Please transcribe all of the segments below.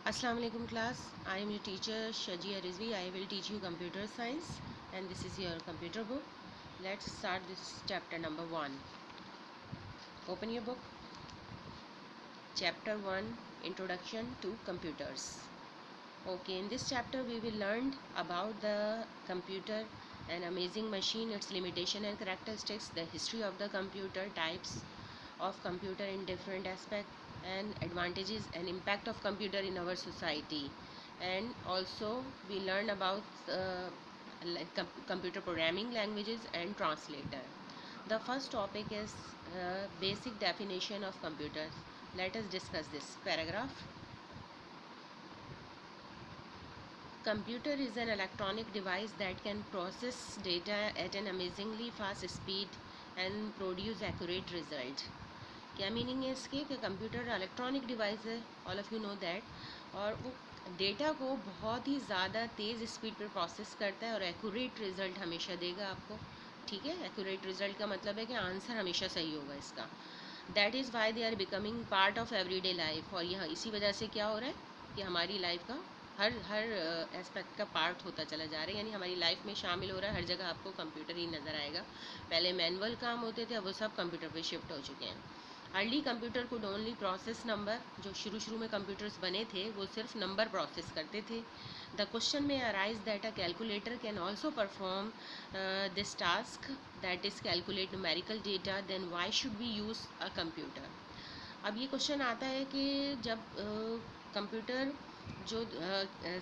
Assalamu alaikum class. I am your teacher Shajia Rizvi. I will teach you computer science and this is your computer book. Let's start this chapter number 1. Open your book. Chapter 1, Introduction to Computers. Okay, in this chapter we will learn about the computer, an amazing machine, its limitation and characteristics, the history of the computer, types of computer in different aspects, and advantages and impact of computer in our society. And also we learn about computer programming languages and translator. The first topic is basic definition of computers. Let us discuss this paragraph. Computer is an electronic device that can process data at an amazingly fast speed and produce accurate result. क्या meaning है इसके कि computer electronic device है, all of you know that, और वो data को बहुत ही ज़्यादा तेज़ स्पीड पर प्रोसेस करता है और एक्यूरेट रिजल्ट हमेशा देगा आपको. ठीक है, एक्यूरेट रिजल्ट का मतलब है कि आंसर हमेशा सही होगा इसका. That is why they are becoming part of everyday life. और यह इसी वजह से क्या हो रहा है कि हमारी लाइफ का हर एस्पेक्ट का पार्ट होता चला जा रहा है, यानी हमारी लाइफ में शामिल हो रहा है. हर जगह आपको कंप्यूटर ही नज़र आएगा. पहले मैनुअल काम होते थे, अब वो सब कंप्यूटर पे शिफ्ट हो चुके हैं. Early computer could only process number. जो शुरू में कंप्यूटर्स बने थे वो सिर्फ नंबर प्रोसेस करते थे. The question may arise that a calculator can also perform this task, that is calculate numerical data, then why should we use a computer. अब ये क्वेश्चन आता है कि जब कंप्यूटर जो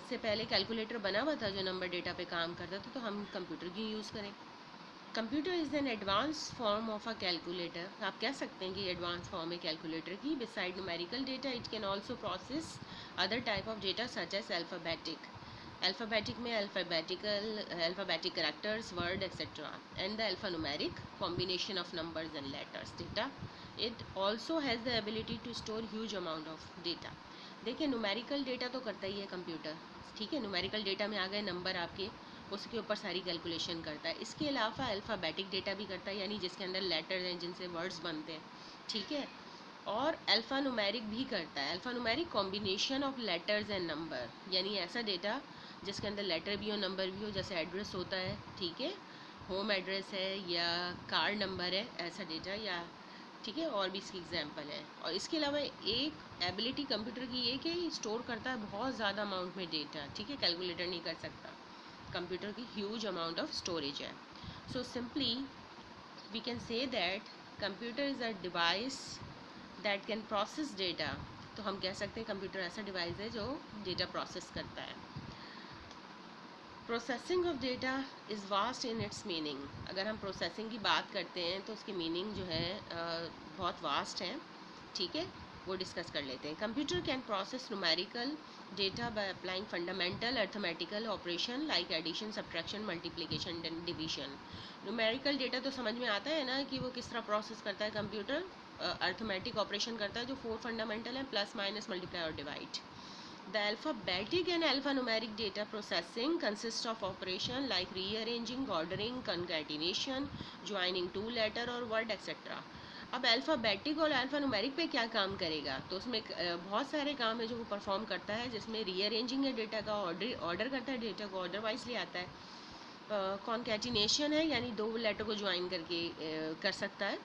से पहले कैलकुलेटर बना हुआ था जो नंबर डेटा पे काम करता था, तो हम कंप्यूटर क्यों यूज़ करें. Computer is an advance form of a calculator. आप कह सकते हैं कि एडवांस फॉर्म है कैलकुलेटर की. Beside numerical data it can also process other type of data such as alphabetic में alphabetic characters, word etcetera, and the alphanumeric combination of numbers and letters data. It also has the ability to store huge amount of data. देखिए, numerical data तो करता ही है computer. ठीक है, numerical data में आ गए number आपके, उसके ऊपर सारी कैलकुलेशन करता है. इसके अलावा अल्फ़ाबेटिक डेटा भी करता है, यानी जिसके अंदर लेटर्स हैं जिनसे वर्ड्स बनते हैं. ठीक है, और अल्फ़ा न्यूमेरिक भी करता है. Alpha numeric combination of letters and number, यानी ऐसा डेटा जिसके अंदर लेटर भी हो नंबर भी हो, जैसे एड्रेस होता है. ठीक है, होम एड्रेस है या कार्ड नंबर है, ऐसा डेटा. या ठीक है, और भी इसकी एग्जांपल है. और इसके अलावा एक एबिलिटी कंप्यूटर की ये कि स्टोर करता है बहुत ज़्यादा अमाउंट में डेटा. ठीक है, कैलकुलेटर नहीं कर सकता. कंप्यूटर की ह्यूज अमाउंट ऑफ स्टोरेज है. So simply we can say that computer is a device that can process data. तो हम कह सकते हैं कंप्यूटर ऐसा डिवाइस है जो डेटा प्रोसेस करता है. Processing of data is vast in its meaning. अगर हम प्रोसेसिंग की बात करते हैं तो उसकी मीनिंग जो है बहुत वास्ट है. ठीक है, वो डिस्कस कर लेते हैं. Computer can process numerical data by applying fundamental arithmetical operation like addition, subtraction, multiplication and division. Numerical data तो समझ में आता है ना कि वो किस तरह प्रोसेस करता है. कंप्यूटर अर्थमेटिक ऑपरेशन करता है जो 4 फंडामेंटल है, प्लस माइनस मल्टीप्लाई और divide. The alphabetic and alphanumeric data processing consists of operation like rearranging, ordering, concatenation, joining two letter or word etc. अब अल्फ़ाबेटिक और अल्फ़ान्यूमेरिक पे क्या काम करेगा, तो उसमें बहुत सारे काम है जो वो परफॉर्म करता है, जिसमें रीअरेंजिंग है डेटा का, ऑर्डर करता है डेटा को, ऑर्डर वाइज ले आता है. कॉन्कैटिनेशन है, यानी दो लेटर को ज्वाइन करके कर सकता है.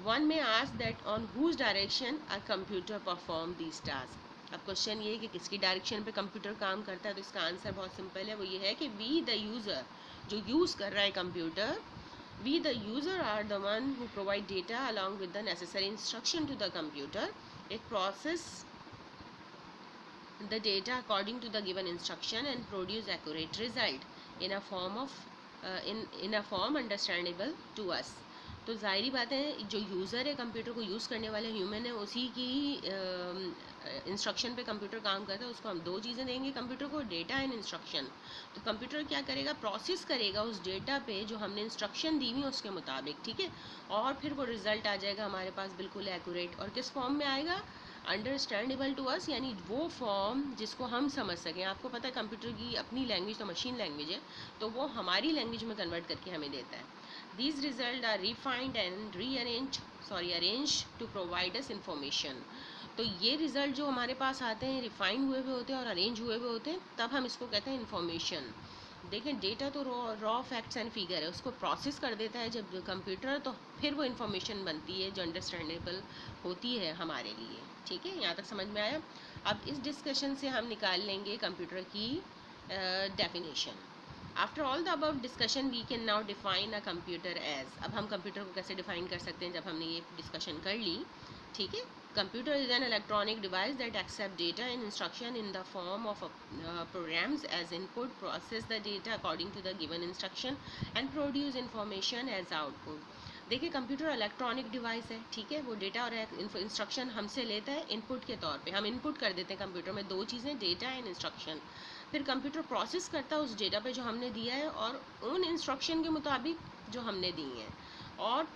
One may ask that on whose direction a computer perform this task. अब क्वेश्चन ये है कि किसकी डायरेक्शन पे कंप्यूटर काम करता है, तो इसका आंसर बहुत सिंपल है. वो ये है कि वी द यूज़र, जो यूज़ कर रहा है computer, we the user are the one who provide data along with the necessary instruction to the computer. It process the data according to the given instruction and produce accurate result in a form of in a form understandable to us. तो ज़ाहिरी बात है जो user है, computer को use करने वाले human है, उसी की इंस्ट्रक्शन पे कंप्यूटर काम करता है. उसको हम दो चीज़ें देंगे कंप्यूटर को, डेटा एंड इंस्ट्रक्शन. तो कंप्यूटर क्या करेगा, प्रोसेस करेगा उस डेटा पे जो हमने इंस्ट्रक्शन दी हुई उसके मुताबिक. ठीक है, और फिर वो रिज़ल्ट आ जाएगा हमारे पास बिल्कुल एक्यूरेट. और किस फॉर्म में आएगा, अंडरस्टैंडेबल टू अस, यानी वो फॉर्म जिसको हम समझ सकें. आपको पता है कंप्यूटर की अपनी लैंग्वेज तो मशीन लैंग्वेज है, तो वो हमारी लैंग्वेज में कन्वर्ट करके हमें देता है. These result are refined and arrange to provide us information. तो ये रिज़ल्ट जो हमारे पास आते हैं रिफाइंड हुए हुए होते हैं और अरेंज हुए हुए होते हैं, तब हम इसको कहते हैं इन्फॉर्मेशन। देखें, डेटा तो रॉ फैक्ट्स एंड फिगर है, उसको प्रोसेस कर देता है जब कंप्यूटर, तो फिर वो इन्फॉर्मेशन बनती है जो अंडरस्टैंडेबल होती है हमारे लिए। ठीक है, यहाँ तक समझ में आया। अब इस डिस्कशन से हम निकाल लेंगे कंप्यूटर की definition. After all the above discussion we can now define a computer as. अब हम कंप्यूटर को कैसे डिफाइन कर सकते हैं जब हमने ये डिस्कशन कर ली। ठीक है, computer is an electronic device that accept data and instruction in the form of programs as input, process the data according to the given instruction and produce information as output। देखिए, computer electronic device है, ठीक है, वो data और instruction हमसे लेता है input के तौर पे। हम इनपुट कर देते हैं कंप्यूटर में दो चीज़ें, डेटा एंड इंस्ट्रक्शन। फिर कंप्यूटर प्रोसेस करता है उस डेटा पे जो हमने दिया है और उन इंस्ट्रक्शन के मुताबिक जो हमने दी हैं, और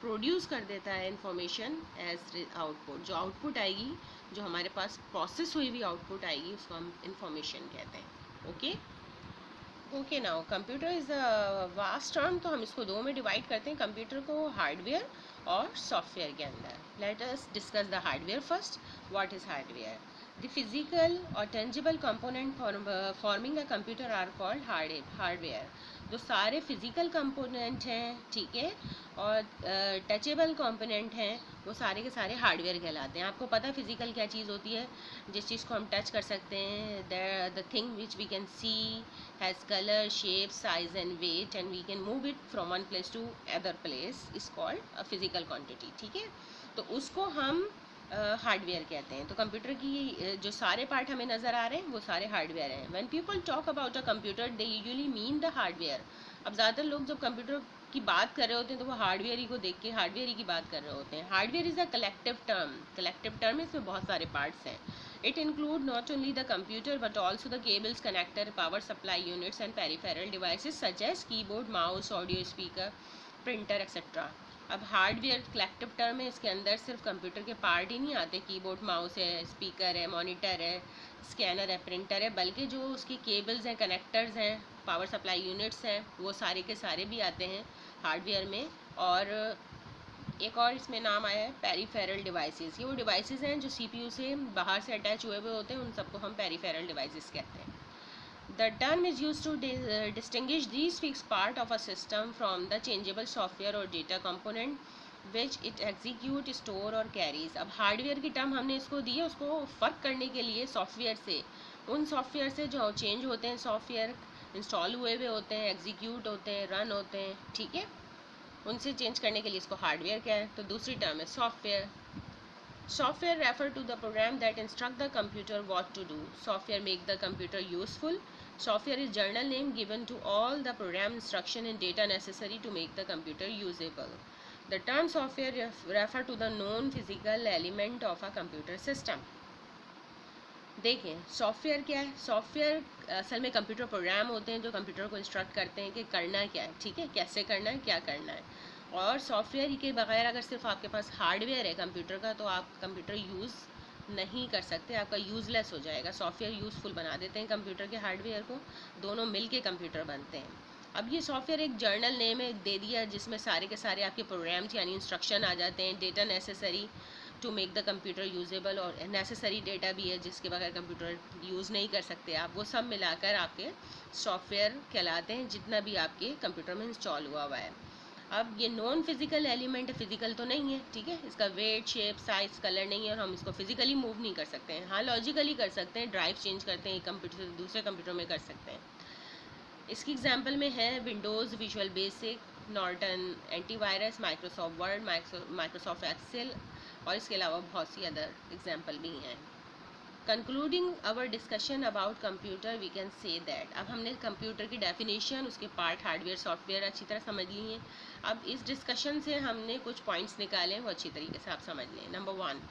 प्रोड्यूस कर देता है इंफॉर्मेशन एज आउटपुट। जो आउटपुट आएगी, जो हमारे पास प्रोसेस हुई हुई आउटपुट आएगी, उसको हम इंफॉर्मेशन कहते हैं। Okay now computer is a vast term, तो हम इसको दो में डिवाइड करते हैं, कंप्यूटर को हार्डवेयर और सॉफ्टवेयर के अंदर। Let us discuss the hardware first. What is hardware? The physical और tangible component forming a computer are called hardware. जो सारे फिजिकल कंपोनेंट हैं, ठीक है, और टचेबल कंपोनेंट हैं, वो सारे के सारे हार्डवेयर कहलाते हैं। आपको पता है फिजिकल क्या चीज़ होती है? जिस चीज़ को हम टच कर सकते हैं, the thing which we can see has colour, shape, size and weight and we can move it from one place to other place is called a physical quantity. ठीक है, तो उसको हम हार्डवेयर कहते हैं। तो कंप्यूटर की जो सारे पार्ट हमें नज़र आ रहे हैं वो सारे हार्डवेयर हैं। When people talk about a computer they usually mean the hardware. अब ज़्यादातर लोग जब कंप्यूटर की बात कर रहे होते हैं तो वो हार्डवेयर ही को देख के हार्डवेयर ही की बात कर रहे होते हैं। Hardware is a collective term. Collective term इसमें बहुत सारे पार्ट्स हैं। It include not only the computer but also the cables, connector, power supply units and peripheral devices such as keyboard, mouse, audio speaker, printer etcetera. अब hardware collective term है, इसके अंदर सिर्फ computer के पार्ट ही नहीं आते, keyboard, mouse है, speaker है, मॉनिटर है, स्कैनर है, प्रिंटर है, बल्कि जो उसकी केबल्स हैं, कनेक्टर्स हैं, पावर सप्लाई यूनिट्स हैं, वो सारे के सारे भी आते हैं हार्डवेयर में। और एक और इसमें नाम आया है पेरिफेरल डिवाइसेस। ये वो डिवाइसेस हैं जो सीपीयू से बाहर से अटैच हुए हुए होते हैं, उन सबको हम पेरिफेरल डिवाइसेस कहते हैं। The term is used to distinguish these fixed part of a system from the changeable software or data component which it execute, store और carries। अब हार्डवेयर की टर्म हमने इसको दी है उसको फ़र्क करने के लिए सॉफ्टवेयर से, उन सॉफ्टवेयर से जो चेंज होते हैं, सॉफ्टवेयर इंस्टॉल हुए हुए होते हैं, एग्जीक्यूट होते हैं, रन होते हैं, ठीक है, उनसे चेंज करने के लिए इसको हार्डवेयर क्या है। तो दूसरी टर्म है software. Software refer to the program that instruct the computer what to do. Software make the computer useful. Software is general name given to all the program instruction and data necessary to make the computer usable. The term software refer to the known physical element of a computer system. देखें, software क्या है? Software असल में computer program होते हैं जो computer को instruct करते हैं कि करना क्या है, ठीक है, कैसे करना है, क्या करना है। और सॉफ्टवेयर के बगैर अगर सिर्फ आपके पास हार्डवेयर है कंप्यूटर का, तो आप कंप्यूटर यूज़ नहीं कर सकते, आपका यूज़लेस हो जाएगा। सॉफ्टवेयर यूज़फुल बना देते हैं कंप्यूटर के हार्डवेयर को, दोनों मिल के कंप्यूटर बनते हैं। अब ये सॉफ्टवेयर एक जर्नल नेम है दे दिया, जिसमें सारे के सारे आपके प्रोग्राम्स यानी इंस्ट्रक्शन आ जाते हैं, data necessary to make the computer usable, और नेसेसरी डेटा भी है जिसके बगैर कंप्यूटर यूज़ नहीं कर सकते आप। वो सब मिलाकर आपके सॉफ्टवेयर कहलाते हैं, जितना भी आपके कंप्यूटर में इंस्टॉल हुआ हुआ है। अब ये नॉन फिजिकल एलिमेंट है, फिजिकल तो नहीं है, ठीक है, इसका वेट, शेप, साइज, कलर नहीं है, और हम इसको फिजिकली मूव नहीं कर सकते हैं। हाँ, लॉजिकली कर सकते हैं, ड्राइव चेंज करते हैं, एक कंप्यूटर से दूसरे कंप्यूटर में कर सकते हैं। इसकी एग्जांपल में है Windows, Visual Basic, Norton antivirus, Microsoft Word, Microsoft Excel, और इसके अलावा बहुत सी अदर एग्जांपल भी हैं। Concluding our discussion about computer we can say that, अब हमने कंप्यूटर की डेफिनेशन, उसके पार्ट, हार्डवेयर, सॉफ्टवेयर अच्छी तरह समझ ली हैं। अब इस डिस्कशन से हमने कुछ पॉइंट्स निकाले हैं, वो अच्छी तरीके से आप समझ लें। Number 1,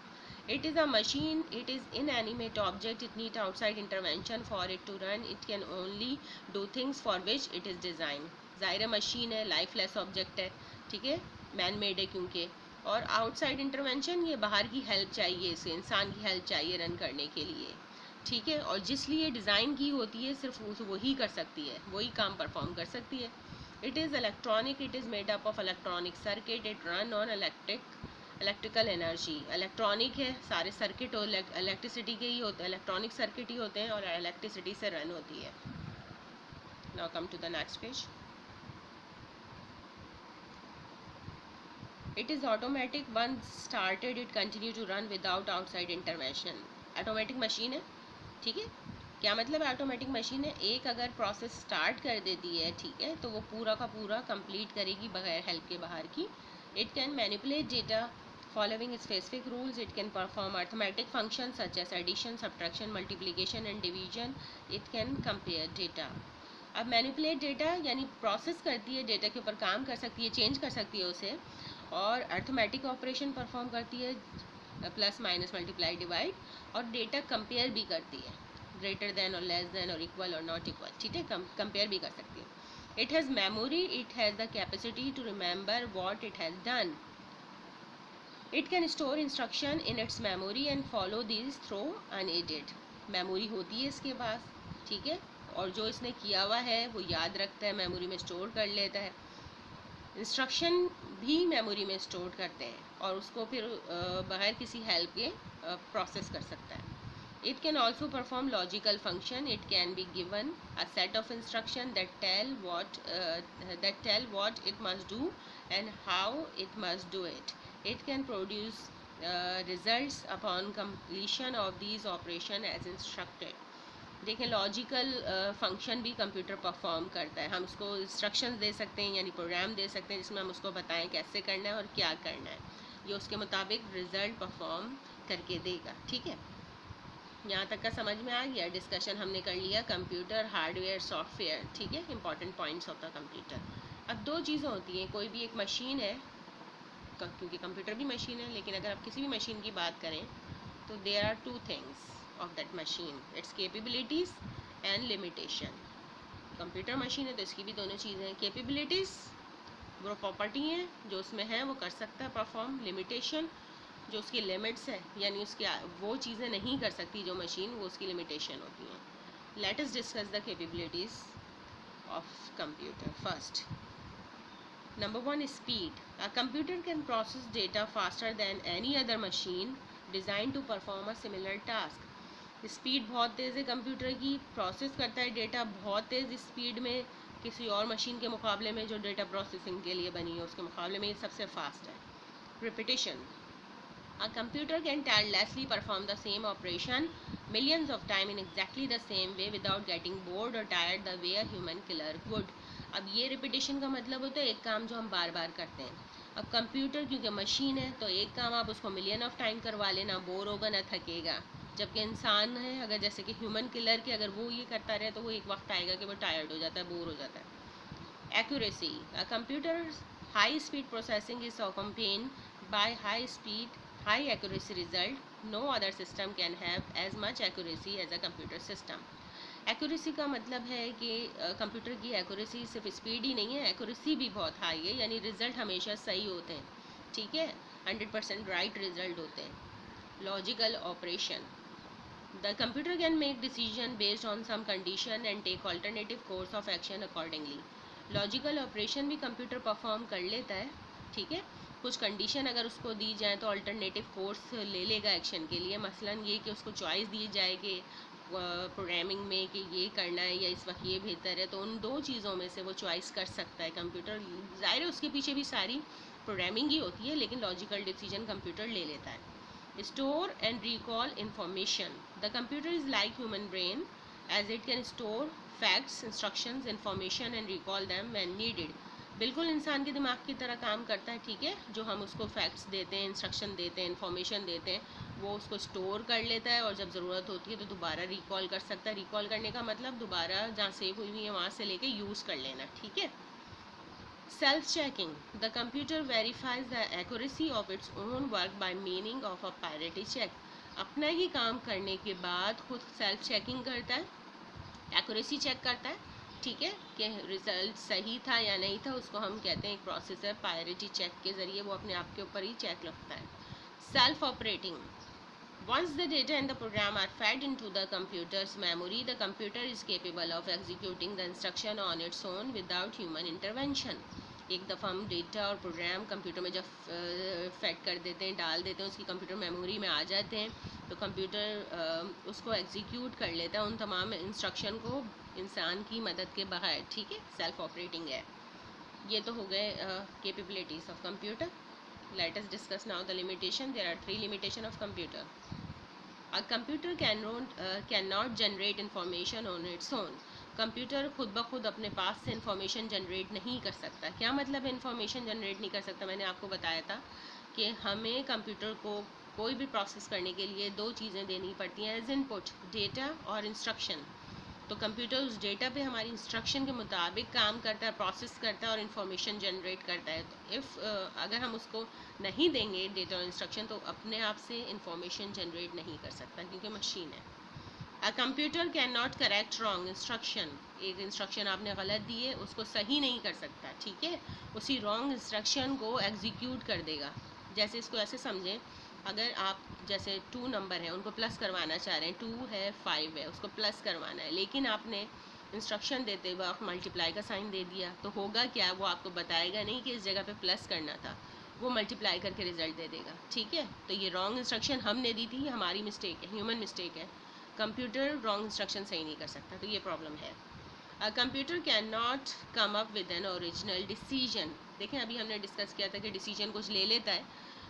it is a machine, it is inanimate object, it need outside intervention for it to run, it can only do things for which it is designed। ज़ाहिर मशीन है, लाइफलेस ऑब्जेक्ट है, ठीक है, मैन मेड है क्योंकि, और outside intervention, ये बाहर की हेल्प चाहिए, इसे इंसान की हेल्प चाहिए रन करने के लिए, ठीक है, और जिस लिए डिज़ाइन की होती है सिर्फ वही कर सकती है, वही काम परफॉर्म कर सकती है। It is electronic, it is made up of electronic circuit, it run on electric electrical energy, electronic है, सारे सर्किट और इलेक्ट्रिसिटी के ही होते हैं, इलेक्ट्रॉनिक सर्किट ही होते हैं और इलेक्ट्रिसिटी से रन होती है. Now come to the next page. It is automatic. Once started, it continue to run without outside intervention. Automatic machine है, ठीक है. क्या मतलब है ऑटोमेटिक मशीन है? एक अगर प्रोसेस स्टार्ट कर देती है, ठीक है, तो वो पूरा का पूरा कंप्लीट करेगी बगैर हेल्प के बाहर की. It can manipulate data following specific rules. It can perform arithmetic functions such as addition, subtraction, multiplication and division. It can compare data. अब मैनिपुलेट डेटा यानी प्रोसेस करती है, डेटा के ऊपर काम कर सकती है, चेंज कर सकती है उसे, और अर्थमेटिक ऑपरेशन परफॉर्म करती है, प्लस माइनस मल्टीप्लाई डिवाइड, और डेटा कंपेयर भी करती है, ग्रेटर देन और लेस देन और इक्वल और नॉट इक्वल, ठीक है, कंपेयर भी कर सकती है. It has memory. It has the capacity to remember what it has done. It can store instruction in its memory and follow this through unaided. Memory होती है इसके पास, ठीक है, और जो इसने किया हुआ है वो याद रखता है, मेमोरी में स्टोर कर लेता है. इंस्ट्रक्शन भी मेमोरी में स्टोर करते हैं और उसको फिर बगैर किसी हेल्प के प्रोसेस कर सकता है. It can also perform logical function. It can be given a set of instruction that tell what it must do and how it must do it. It can produce results upon completion of these operation as instructed. देखें, logical function भी computer perform करता है. हम उसको instructions दे सकते हैं यानी programme दे सकते हैं जिसमें हम उसको बताएं कैसे करना है और क्या करना है. ये उसके मुताबिक रिज़ल्ट परफॉर्म करके देगा, ठीक है. यहाँ तक का समझ में आ गया. डिस्कशन हमने कर लिया कंप्यूटर, हार्डवेयर, सॉफ्टवेयर, ठीक है, important points of the computer. अब दो चीज़ें होती हैं. कोई भी एक मशीन है, क्योंकि कंप्यूटर भी मशीन है, लेकिन अगर आप किसी भी मशीन की बात करें तो there are two things of that machine, its capabilities and limitation. Computer machine है तो इसकी भी दोनों चीज़ें हैं. कैपेबिलिटीज़ वो प्रॉपर्टी हैं जो उसमें है वो कर सकता है परफॉर्म. लिमिटेशन जो उसकी लिमिट्स है यानी उसकी वो चीज़ें नहीं कर सकती जो मशीन, वो उसकी लिमिटेशन होती हैं. Late us discuss the capabilities of computer. First, number one, speed. A computer can process data faster than any other machine designed to perform a similar task. Speed बहुत तेज़ है कंप्यूटर की, process करता है data बहुत तेज़ speed में किसी और मशीन के मुकाबले में जो डेटा प्रोसेसिंग के लिए बनी है उसके मुकाबले में ये सबसे फास्ट है. Repetition. A computer can tirelessly perform the same operation millions of time in exactly the same way without getting bored और tired the way a human killer would. अब ये रिपीटेशन का मतलब होता है एक काम जो हम बार बार करते हैं. अब कंप्यूटर क्योंकि मशीन है तो एक काम आप उसको मिलियन ऑफ टाइम करवा लेना, बोर होगा ना थकेगा. जबकि इंसान है, अगर जैसे कि ह्यूमन किलर की अगर वो ये करता रहे तो वो एक वक्त आएगा कि वो टायर्ड हो जाता है, बोर हो जाता है. Accuracy. Computer high speed processing is accompanied by high accuracy result. No other system can have as much accuracy as a computer system. Accuracy का मतलब है कि कंप्यूटर की एक्यूरेसी सिर्फ स्पीड ही नहीं है, एक्यूरेसी भी बहुत हाई है, यानी रिजल्ट हमेशा सही होते हैं, ठीक है, 100% राइट रिजल्ट होते हैं. Logical operation. The computer can make decision based on some condition and take alternative course of action accordingly. Logical operation भी कंप्यूटर परफॉर्म कर लेता है, ठीक है. कुछ कंडीशन अगर उसको दी जाए तो अल्टरनेटिव कोर्स ले लेगा एक्शन के लिए. मसलन ये कि उसको चॉइस दी जाए कि प्रोग्रामिंग में कि ये करना है या इस वक्त ये बेहतर है, तो उन दो चीज़ों में से वो चॉइस कर सकता है कंप्यूटर. ज़ाहिर है उसके पीछे भी सारी प्रोग्रामिंग ही होती है, लेकिन लॉजिकल डिसीजन कंप्यूटर ले लेता है. Store and recall information. The computer is like human brain as it can store facts, instructions, information and recall them when needed. बिल्कुल इंसान के दिमाग की तरह काम करता है, ठीक है. जो हम उसको फैक्ट्स देते हैं, इंस्ट्रक्शन देते हैं, इन्फॉर्मेशन देते हैं, वो उसको स्टोर कर लेता है और जब ज़रूरत होती है तो दोबारा रिकॉल कर सकता है. रिकॉल करने का मतलब दोबारा जहाँ सेव हुई है वहाँ से लेके यूज़ कर लेना, ठीक है. Self-checking. The computer verifies the accuracy of its own work by meaning of a parity check. अपना ही काम करने के बाद खुद सेल्फ चेकिंग करता है, एक्यूरेसी चेक करता है, ठीक है, कि रिजल्ट सही था या नहीं था. उसको हम कहते हैं एक प्रोसेस है, पायरिटी चेक के ज़रिए वो अपने आप के ऊपर ही चेक रखता है. Self operating. Once the data and the program are fed into the computer's memory, the computer is capable of executing the instruction on its own without human intervention. एक दफ़ा हम डेटा और प्रोग्राम कंप्यूटर में जब fade कर देते हैं, डाल देते हैं, उसकी कंप्यूटर मेमोरी में आ जाते हैं, तो कंप्यूटर उसको एग्जीक्यूट कर लेता है उन तमाम इंस्ट्रक्शन को इंसान की मदद के बगैर। ठीक है, सेल्फ ऑपरेटिंग है। ये तो हो गए capabilities of computer. Let us discuss now the limitation. There are 3 limitation of computer. A computer cannot generate information on its own. कंप्यूटर खुद ब खुद अपने पास से इंफॉर्मेशन जनरेट नहीं कर सकता। क्या मतलब इंफॉर्मेशन जनरेट नहीं कर सकता? मैंने आपको बताया था कि हमें कंप्यूटर को कोई भी प्रोसेस करने के लिए 2 चीज़ें देनी पड़ती हैं एज इनपुट, डेटा और इंस्ट्रक्शन। तो कंप्यूटर उस डेटा पे हमारी इंस्ट्रक्शन के मुताबिक काम करता है, प्रोसेस करता है और इन्फॉर्मेशन जनरेट करता है। तो अगर हम उसको नहीं देंगे डेटा और इंस्ट्रक्शन, तो अपने आप से इन्फॉर्मेशन जनरेट नहीं कर सकता, क्योंकि मशीन है। अ computer can not correct wrong instruction. एक इंस्ट्रक्शन आपने गलत दी है, उसको सही नहीं कर सकता। ठीक है, उसी रॉन्ग इंस्ट्रक्शन को एग्जीक्यूट कर देगा। जैसे इसको ऐसे समझें, अगर आप जैसे 2 नंबर है, उनको प्लस करवाना चाह रहे हैं, 2 है 5 है, उसको प्लस करवाना है, लेकिन आपने इंस्ट्रक्शन देते वक्त मल्टीप्लाई का साइन दे दिया, तो होगा क्या? वो आपको बताएगा नहीं कि इस जगह पे प्लस करना था, वो मल्टीप्लाई करके रिजल्ट दे देगा। ठीक है, तो ये रॉन्ग इंस्ट्रक्शन हमने दी थी, हमारी मिस्टेक है, ह्यूमन मिस्टेक है। कंप्यूटर रॉन्ग इंस्ट्रक्शन सही नहीं कर सकता, तो ये प्रॉब्लम है। अ computer can not come up with an original decision. देखें, अभी हमने डिस्कस किया था कि डिसीजन कुछ ले लेता है,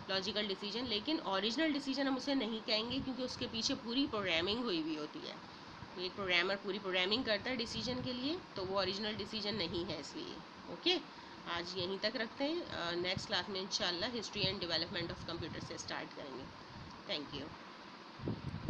लॉजिकल डिसीजन, लेकिन ओरिजिनल डिसीजन हम उसे नहीं कहेंगे, क्योंकि उसके पीछे पूरी प्रोग्रामिंग हुई हुई होती है। एक प्रोग्रामर पूरी प्रोग्रामिंग करता है डिसीजन के लिए, तो वो ओरिजिनल डिसीजन नहीं है, इसलिए। ओके, आज यहीं तक रखते हैं। नेक्स्ट क्लास में इंशाल्लाह history and development of computer से स्टार्ट करेंगे। Thank you.